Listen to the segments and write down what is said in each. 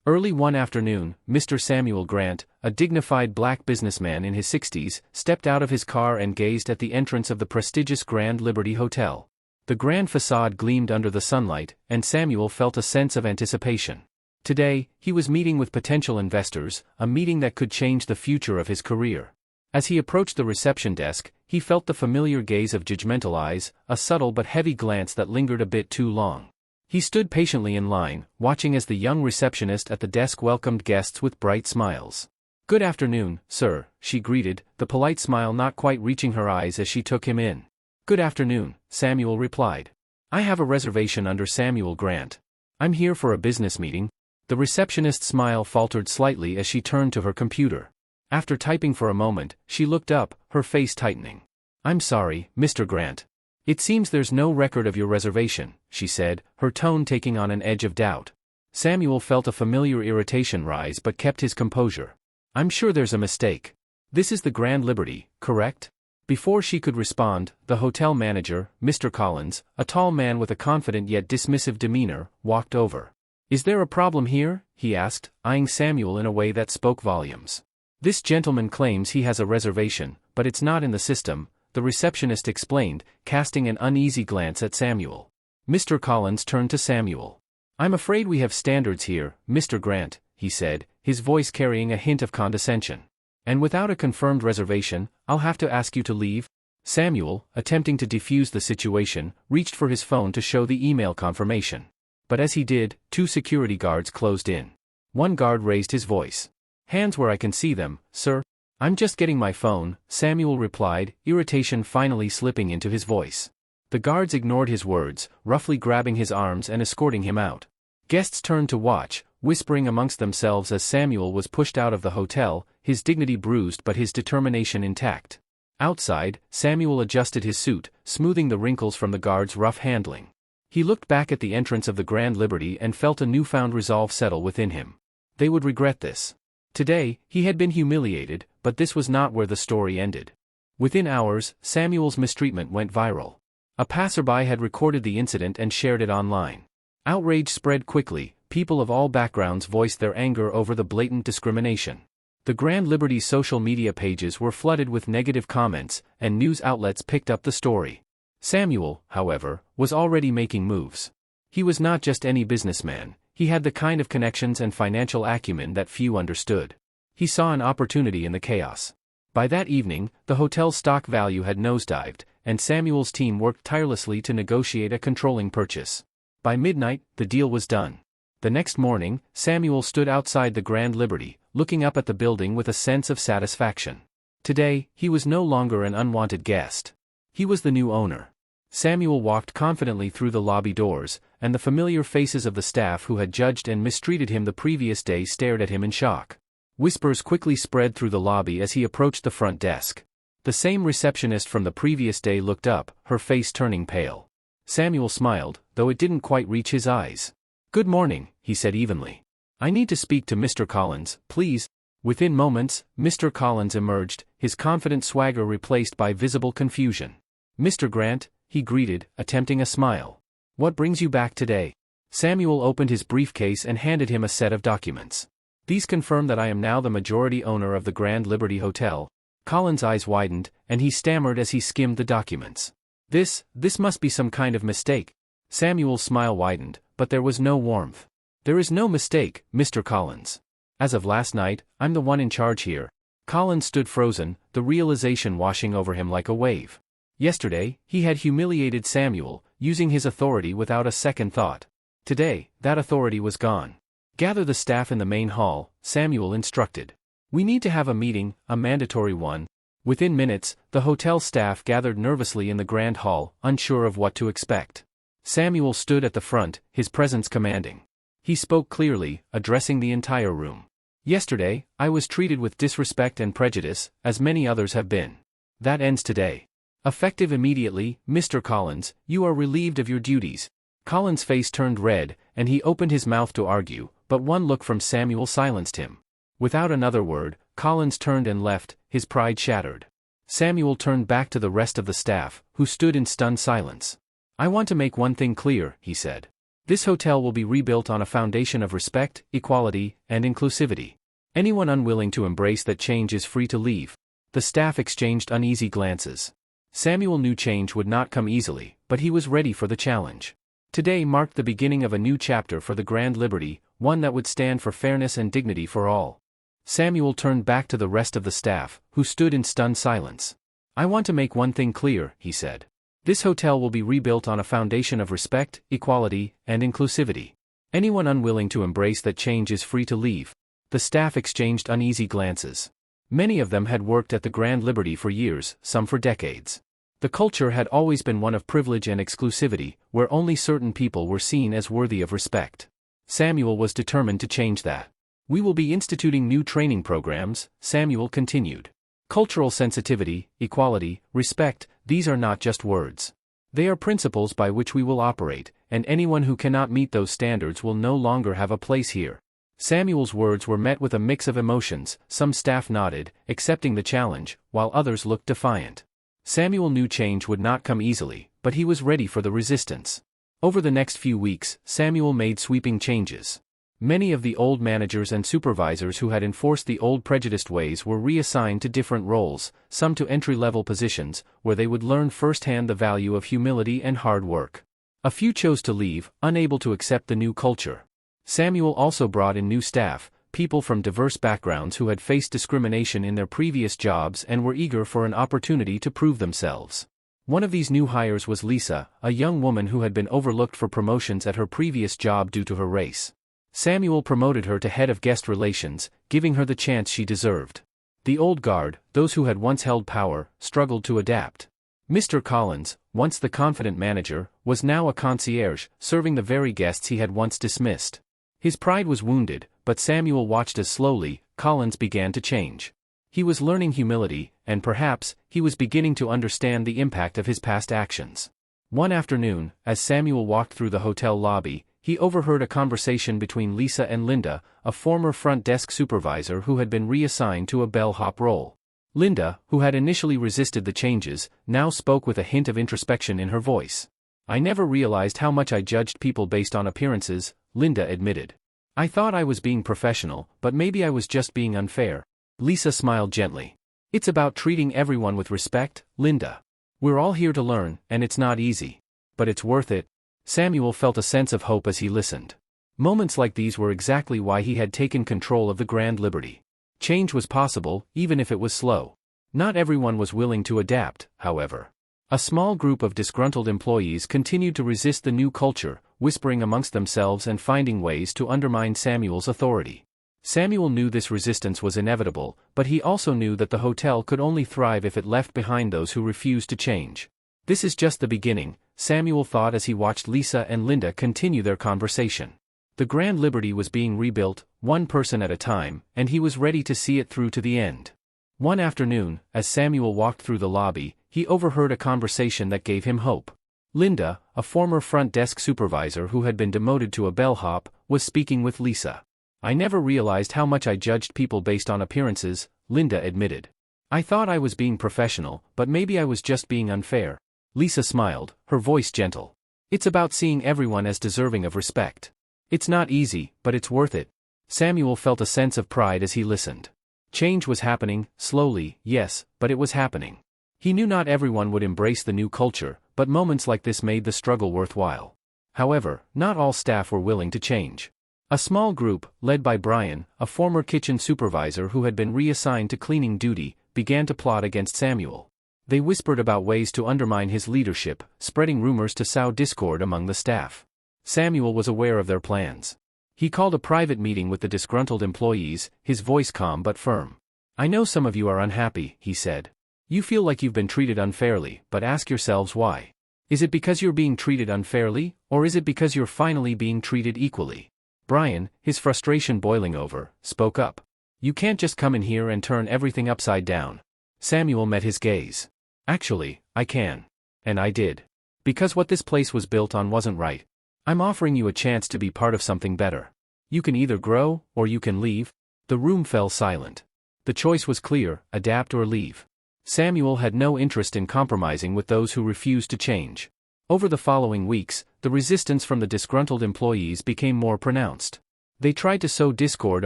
Early one afternoon, Mr. Samuel Grant, a dignified black businessman in his 60s, stepped out of his car and gazed at the entrance of the prestigious Grand Liberty Hotel. The grand facade gleamed under the sunlight, and Samuel felt a sense of anticipation. Today, he was meeting with potential investors, a meeting that could change the future of his career. As he approached the reception desk, he felt the familiar gaze of judgmental eyes, a subtle but heavy glance that lingered a bit too long. He stood patiently in line, watching as the young receptionist at the desk welcomed guests with bright smiles. "Good afternoon, sir," she greeted, the polite smile not quite reaching her eyes as she took him in. "Good afternoon," Samuel replied. "I have a reservation under Samuel Grant. I'm here for a business meeting." The receptionist's smile faltered slightly as she turned to her computer. After typing for a moment, she looked up, her face tightening. "I'm sorry, Mr. Grant. It seems there's no record of your reservation," she said, her tone taking on an edge of doubt. Samuel felt a familiar irritation rise but kept his composure. "I'm sure there's a mistake. This is the Grand Liberty, correct?" Before she could respond, the hotel manager, Mr. Collins, a tall man with a confident yet dismissive demeanor, walked over. "Is there a problem here?" he asked, eyeing Samuel in a way that spoke volumes. "This gentleman claims he has a reservation, but it's not in the system," the receptionist explained, casting an uneasy glance at Samuel. Mr. Collins turned to Samuel. "I'm afraid we have standards here, Mr. Grant," he said, his voice carrying a hint of condescension. "And without a confirmed reservation, I'll have to ask you to leave." Samuel, attempting to defuse the situation, reached for his phone to show the email confirmation. But as he did, two security guards closed in. One guard raised his voice. "Hands where I can see them, sir." "I'm just getting my phone," Samuel replied, irritation finally slipping into his voice. The guards ignored his words, roughly grabbing his arms and escorting him out. Guests turned to watch, whispering amongst themselves as Samuel was pushed out of the hotel, his dignity bruised but his determination intact. Outside, Samuel adjusted his suit, smoothing the wrinkles from the guards' rough handling. He looked back at the entrance of the Grand Liberty and felt a newfound resolve settle within him. They would regret this. Today, he had been humiliated, but this was not where the story ended. Within hours, Samuel's mistreatment went viral. A passerby had recorded the incident and shared it online. Outrage spread quickly, people of all backgrounds voiced their anger over the blatant discrimination. The Grand Liberty's social media pages were flooded with negative comments, and news outlets picked up the story. Samuel, however, was already making moves. He was not just any businessman, he had the kind of connections and financial acumen that few understood. He saw an opportunity in the chaos. By that evening, the hotel's stock value had nosedived, and Samuel's team worked tirelessly to negotiate a controlling purchase. By midnight, the deal was done. The next morning, Samuel stood outside the Grand Liberty, looking up at the building with a sense of satisfaction. Today, he was no longer an unwanted guest. He was the new owner. Samuel walked confidently through the lobby doors, and the familiar faces of the staff who had judged and mistreated him the previous day stared at him in shock. Whispers quickly spread through the lobby as he approached the front desk. The same receptionist from the previous day looked up, her face turning pale. Samuel smiled, though it didn't quite reach his eyes. "Good morning," he said evenly. "I need to speak to Mr. Collins, please." Within moments, Mr. Collins emerged, his confident swagger replaced by visible confusion. "Mr. Grant," he greeted, attempting a smile. "What brings you back today?" Samuel opened his briefcase and handed him a set of documents. "These confirm that I am now the majority owner of the Grand Liberty Hotel." Collins' eyes widened, and he stammered as he skimmed the documents. This must be some kind of mistake." Samuel's smile widened, but there was no warmth. "There is no mistake, Mr. Collins. As of last night, I'm the one in charge here." Collins stood frozen, the realization washing over him like a wave. Yesterday, he had humiliated Samuel, using his authority without a second thought. Today, that authority was gone. "Gather the staff in the main hall," Samuel instructed. "We need to have a meeting, a mandatory one." Within minutes, the hotel staff gathered nervously in the grand hall, unsure of what to expect. Samuel stood at the front, his presence commanding. He spoke clearly, addressing the entire room. "Yesterday, I was treated with disrespect and prejudice, as many others have been. That ends today. Effective immediately, Mr. Collins, you are relieved of your duties." Collins' face turned red, and he opened his mouth to argue, but one look from Samuel silenced him. Without another word, Collins turned and left, his pride shattered. Samuel turned back to the rest of the staff, who stood in stunned silence. "I want to make one thing clear," he said. This hotel will be rebuilt on a foundation of respect, equality, and inclusivity. Anyone unwilling to embrace that change is free to leave. The staff exchanged uneasy glances. Samuel knew change would not come easily, but he was ready for the challenge. Today marked the beginning of a new chapter for the Grand Liberty, one that would stand for fairness and dignity for all. Samuel turned back to the rest of the staff, who stood in stunned silence. "I want to make one thing clear," he said. "This hotel will be rebuilt on a foundation of respect, equality, and inclusivity. Anyone unwilling to embrace that change is free to leave." The staff exchanged uneasy glances. Many of them had worked at the Grand Liberty for years, some for decades. The culture had always been one of privilege and exclusivity, where only certain people were seen as worthy of respect. Samuel was determined to change that. "We will be instituting new training programs," Samuel continued. "Cultural sensitivity, equality, respect, these are not just words. They are principles by which we will operate, and anyone who cannot meet those standards will no longer have a place here." Samuel's words were met with a mix of emotions. Some staff nodded, accepting the challenge, while others looked defiant. Samuel knew change would not come easily, but he was ready for the resistance. Over the next few weeks, Samuel made sweeping changes. Many of the old managers and supervisors who had enforced the old prejudiced ways were reassigned to different roles, some to entry-level positions, where they would learn firsthand the value of humility and hard work. A few chose to leave, unable to accept the new culture. Samuel also brought in new staff, people from diverse backgrounds who had faced discrimination in their previous jobs and were eager for an opportunity to prove themselves. One of these new hires was Lisa, a young woman who had been overlooked for promotions at her previous job due to her race. Samuel promoted her to head of guest relations, giving her the chance she deserved. The old guard, those who had once held power, struggled to adapt. Mr. Collins, once the confident manager, was now a concierge, serving the very guests he had once dismissed. His pride was wounded, but Samuel watched as slowly, Collins began to change. He was learning humility, and perhaps, he was beginning to understand the impact of his past actions. One afternoon, as Samuel walked through the hotel lobby, he overheard a conversation between Lisa and Linda, a former front desk supervisor who had been reassigned to a bellhop role. Linda, who had initially resisted the changes, now spoke with a hint of introspection in her voice. "I never realized how much I judged people based on appearances," Linda admitted. "I thought I was being professional, but maybe I was just being unfair." Lisa smiled gently. "It's about treating everyone with respect, Linda. We're all here to learn, and it's not easy. But it's worth it." Samuel felt a sense of hope as he listened. Moments like these were exactly why he had taken control of the Grand Liberty. Change was possible, even if it was slow. Not everyone was willing to adapt, however. A small group of disgruntled employees continued to resist the new culture, whispering amongst themselves and finding ways to undermine Samuel's authority. Samuel knew this resistance was inevitable, but he also knew that the hotel could only thrive if it left behind those who refused to change. "This is just the beginning," Samuel thought as he watched Lisa and Linda continue their conversation. The Grand Liberty was being rebuilt, one person at a time, and he was ready to see it through to the end. One afternoon, as Samuel walked through the lobby, he overheard a conversation that gave him hope. Linda, a former front desk supervisor who had been demoted to a bellhop, was speaking with Lisa. "I never realized how much I judged people based on appearances," Linda admitted. "I thought I was being professional, but maybe I was just being unfair." Lisa smiled, her voice gentle. "It's about seeing everyone as deserving of respect. It's not easy, but it's worth it." Samuel felt a sense of pride as he listened. Change was happening, slowly, yes, but it was happening. He knew not everyone would embrace the new culture, but moments like this made the struggle worthwhile. However, not all staff were willing to change. A small group, led by Brian, a former kitchen supervisor who had been reassigned to cleaning duty, began to plot against Samuel. They whispered about ways to undermine his leadership, spreading rumors to sow discord among the staff. Samuel was aware of their plans. He called a private meeting with the disgruntled employees, his voice calm but firm. "I know some of you are unhappy," he said. "You feel like you've been treated unfairly, but ask yourselves why. Is it because you're being treated unfairly, or is it because you're finally being treated equally?" Brian, his frustration boiling over, spoke up. "You can't just come in here and turn everything upside down." Samuel met his gaze. "Actually, I can. And I did. Because what this place was built on wasn't right. I'm offering you a chance to be part of something better. You can either grow, or you can leave." The room fell silent. The choice was clear: adapt or leave. Samuel had no interest in compromising with those who refused to change. Over the following weeks, the resistance from the disgruntled employees became more pronounced. They tried to sow discord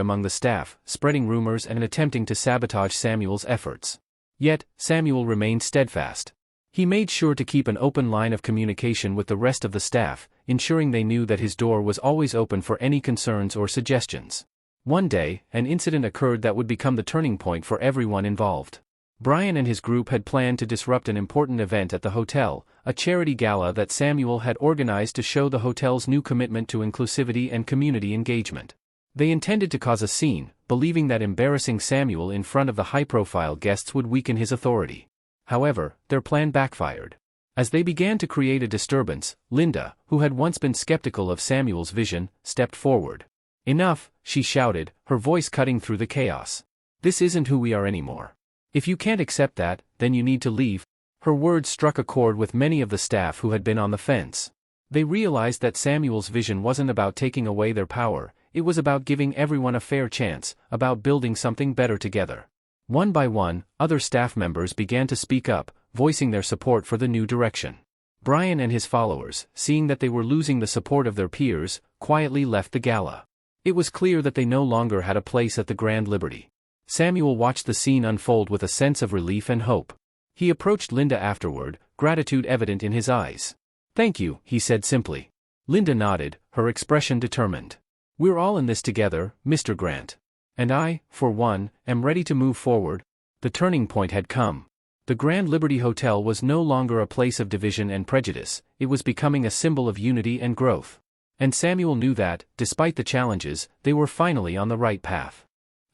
among the staff, spreading rumors and attempting to sabotage Samuel's efforts. Yet, Samuel remained steadfast. He made sure to keep an open line of communication with the rest of the staff, ensuring they knew that his door was always open for any concerns or suggestions. One day, an incident occurred that would become the turning point for everyone involved. Brian and his group had planned to disrupt an important event at the hotel, a charity gala that Samuel had organized to show the hotel's new commitment to inclusivity and community engagement. They intended to cause a scene, believing that embarrassing Samuel in front of the high-profile guests would weaken his authority. However, their plan backfired. As they began to create a disturbance, Linda, who had once been skeptical of Samuel's vision, stepped forward. "Enough," she shouted, her voice cutting through the chaos. "This isn't who we are anymore. If you can't accept that, then you need to leave." Her words struck a chord with many of the staff who had been on the fence. They realized that Samuel's vision wasn't about taking away their power, it was about giving everyone a fair chance, about building something better together. One by one, other staff members began to speak up, voicing their support for the new direction. Brian and his followers, seeing that they were losing the support of their peers, quietly left the gala. It was clear that they no longer had a place at the Grand Liberty. Samuel watched the scene unfold with a sense of relief and hope. He approached Linda afterward, gratitude evident in his eyes. "Thank you," he said simply. Linda nodded, her expression determined. "We're all in this together, Mr. Grant. And I, for one, am ready to move forward." The turning point had come. The Grand Liberty Hotel was no longer a place of division and prejudice, it was becoming a symbol of unity and growth. And Samuel knew that, despite the challenges, they were finally on the right path.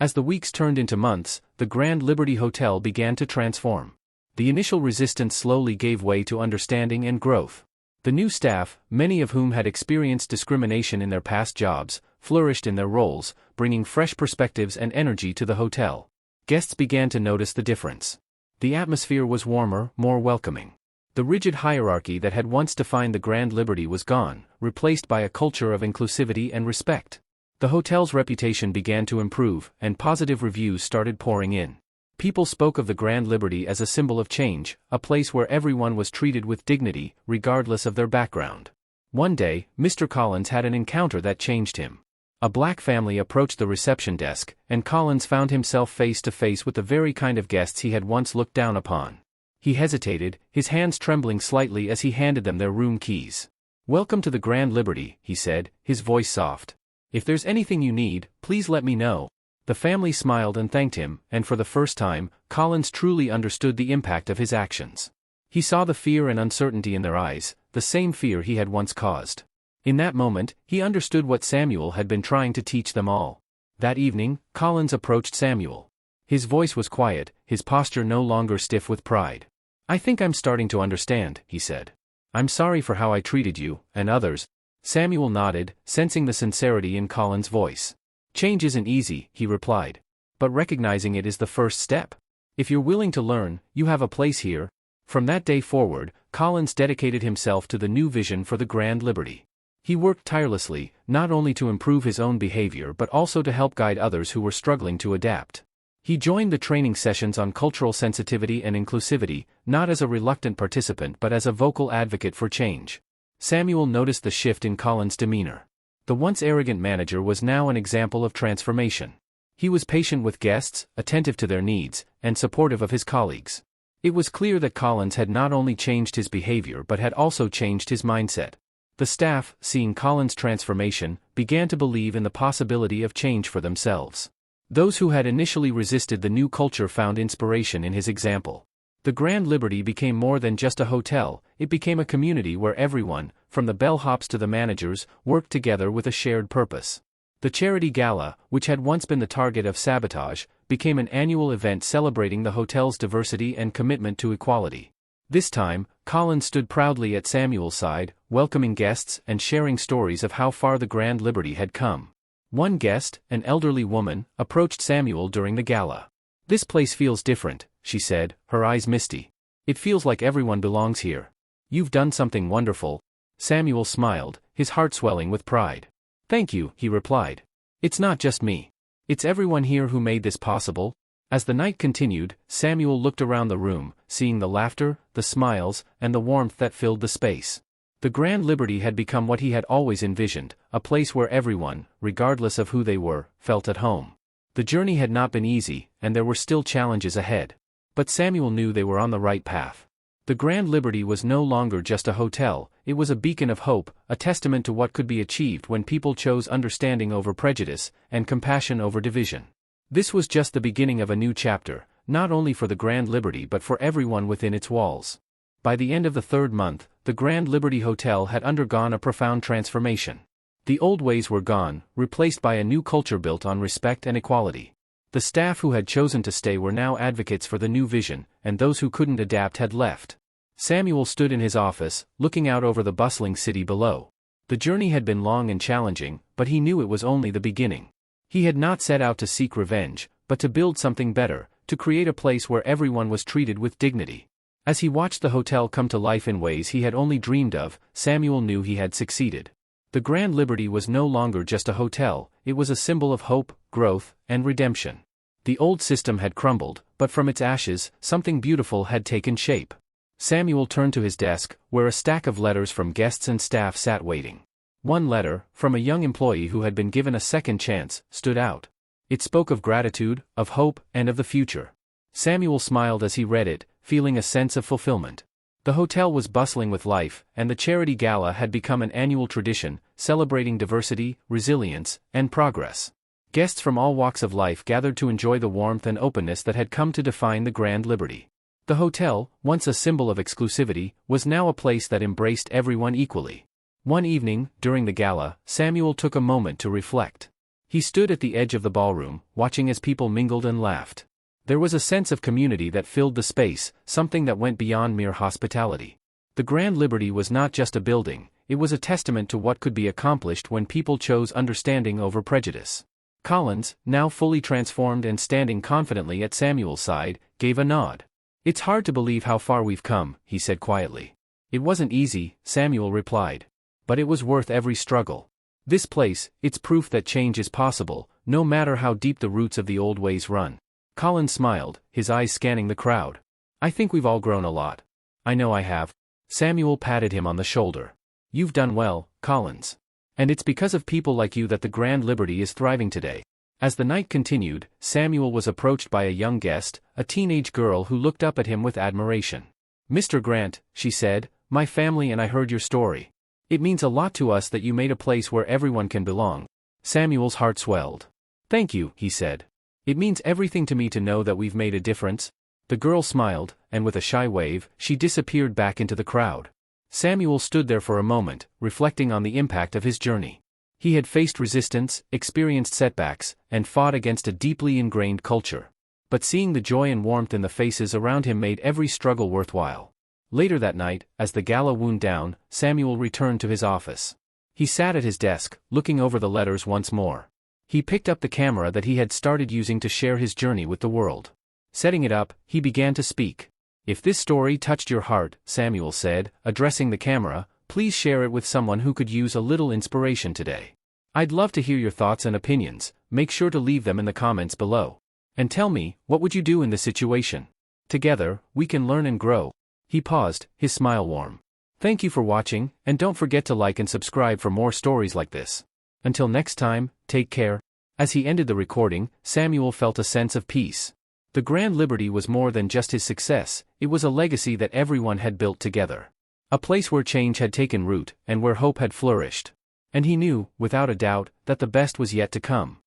As the weeks turned into months, the Grand Liberty Hotel began to transform. The initial resistance slowly gave way to understanding and growth. The new staff, many of whom had experienced discrimination in their past jobs, flourished in their roles, bringing fresh perspectives and energy to the hotel. Guests began to notice the difference. The atmosphere was warmer, more welcoming. The rigid hierarchy that had once defined the Grand Liberty was gone, replaced by a culture of inclusivity and respect. The hotel's reputation began to improve, and positive reviews started pouring in. People spoke of the Grand Liberty as a symbol of change, a place where everyone was treated with dignity, regardless of their background. One day, Mr. Collins had an encounter that changed him. A black family approached the reception desk, and Collins found himself face to face with the very kind of guests he had once looked down upon. He hesitated, his hands trembling slightly as he handed them their room keys. "Welcome to the Grand Liberty," he said, his voice soft. "If there's anything you need, please let me know." The family smiled and thanked him, and for the first time, Collins truly understood the impact of his actions. He saw the fear and uncertainty in their eyes, the same fear he had once caused. In that moment, he understood what Samuel had been trying to teach them all. That evening, Collins approached Samuel. His voice was quiet, his posture no longer stiff with pride. "I think I'm starting to understand," he said. "I'm sorry for how I treated you, and others." Samuel nodded, sensing the sincerity in Collins' voice. "Change isn't easy," he replied. "But recognizing it is the first step. If you're willing to learn, you have a place here." From that day forward, Collins dedicated himself to the new vision for the Grand Liberty. He worked tirelessly, not only to improve his own behavior but also to help guide others who were struggling to adapt. He joined the training sessions on cultural sensitivity and inclusivity, not as a reluctant participant but as a vocal advocate for change. Samuel noticed the shift in Collins' demeanor. The once arrogant manager was now an example of transformation. He was patient with guests, attentive to their needs, and supportive of his colleagues. It was clear that Collins had not only changed his behavior but had also changed his mindset. The staff, seeing Collins' transformation, began to believe in the possibility of change for themselves. Those who had initially resisted the new culture found inspiration in his example. The Grand Liberty became more than just a hotel, it became a community where everyone, from the bellhops to the managers, worked together with a shared purpose. The charity gala, which had once been the target of sabotage, became an annual event celebrating the hotel's diversity and commitment to equality. This time, Collins stood proudly at Samuel's side, welcoming guests and sharing stories of how far the Grand Liberty had come. One guest, an elderly woman, approached Samuel during the gala. "This place feels different," she said, her eyes misty. "It feels like everyone belongs here. You've done something wonderful." Samuel smiled, his heart swelling with pride. "Thank you," he replied. "It's not just me. It's everyone here who made this possible." As the night continued, Samuel looked around the room, seeing the laughter, the smiles, and the warmth that filled the space. The Grand Liberty had become what he had always envisioned, a place where everyone, regardless of who they were, felt at home. The journey had not been easy, and there were still challenges ahead. But Samuel knew they were on the right path. The Grand Liberty was no longer just a hotel, it was a beacon of hope, a testament to what could be achieved when people chose understanding over prejudice, and compassion over division. This was just the beginning of a new chapter, not only for the Grand Liberty but for everyone within its walls. By the end of the third month, the Grand Liberty Hotel had undergone a profound transformation. The old ways were gone, replaced by a new culture built on respect and equality. The staff who had chosen to stay were now advocates for the new vision, and those who couldn't adapt had left. Samuel stood in his office, looking out over the bustling city below. The journey had been long and challenging, but he knew it was only the beginning. He had not set out to seek revenge, but to build something better, to create a place where everyone was treated with dignity. As he watched the hotel come to life in ways he had only dreamed of, Samuel knew he had succeeded. The Grand Liberty was no longer just a hotel, it was a symbol of hope, growth, and redemption. The old system had crumbled, but from its ashes, something beautiful had taken shape. Samuel turned to his desk, where a stack of letters from guests and staff sat waiting. One letter, from a young employee who had been given a second chance, stood out. It spoke of gratitude, of hope, and of the future. Samuel smiled as he read it, feeling a sense of fulfillment. The hotel was bustling with life, and the charity gala had become an annual tradition, celebrating diversity, resilience, and progress. Guests from all walks of life gathered to enjoy the warmth and openness that had come to define the Grand Liberty. The hotel, once a symbol of exclusivity, was now a place that embraced everyone equally. One evening, during the gala, Samuel took a moment to reflect. He stood at the edge of the ballroom, watching as people mingled and laughed. There was a sense of community that filled the space, something that went beyond mere hospitality. The Grand Liberty was not just a building, it was a testament to what could be accomplished when people chose understanding over prejudice. Collins, now fully transformed and standing confidently at Samuel's side, gave a nod. "It's hard to believe how far we've come," he said quietly. "It wasn't easy," Samuel replied. "But it was worth every struggle. This place, it's proof that change is possible, no matter how deep the roots of the old ways run." Collins smiled, his eyes scanning the crowd. "I think we've all grown a lot." "I know I have." Samuel patted him on the shoulder. "You've done well, Collins. And it's because of people like you that the Grand Liberty is thriving today." As the night continued, Samuel was approached by a young guest, a teenage girl who looked up at him with admiration. "Mr. Grant," she said, "my family and I heard your story. It means a lot to us that you made a place where everyone can belong." Samuel's heart swelled. "Thank you," he said. "It means everything to me to know that we've made a difference." The girl smiled, and with a shy wave, she disappeared back into the crowd. Samuel stood there for a moment, reflecting on the impact of his journey. He had faced resistance, experienced setbacks, and fought against a deeply ingrained culture. But seeing the joy and warmth in the faces around him made every struggle worthwhile. Later that night, as the gala wound down, Samuel returned to his office. He sat at his desk, looking over the letters once more. He picked up the camera that he had started using to share his journey with the world. Setting it up, he began to speak. "If this story touched your heart," Samuel said, addressing the camera, "please share it with someone who could use a little inspiration today. I'd love to hear your thoughts and opinions, make sure to leave them in the comments below. And tell me, what would you do in this situation? Together, we can learn and grow." He paused, his smile warm. "Thank you for watching, and don't forget to like and subscribe for more stories like this. Until next time, take care." As he ended the recording, Samuel felt a sense of peace. The Grand Liberty was more than just his success, it was a legacy that everyone had built together. A place where change had taken root, and where hope had flourished. And he knew, without a doubt, that the best was yet to come.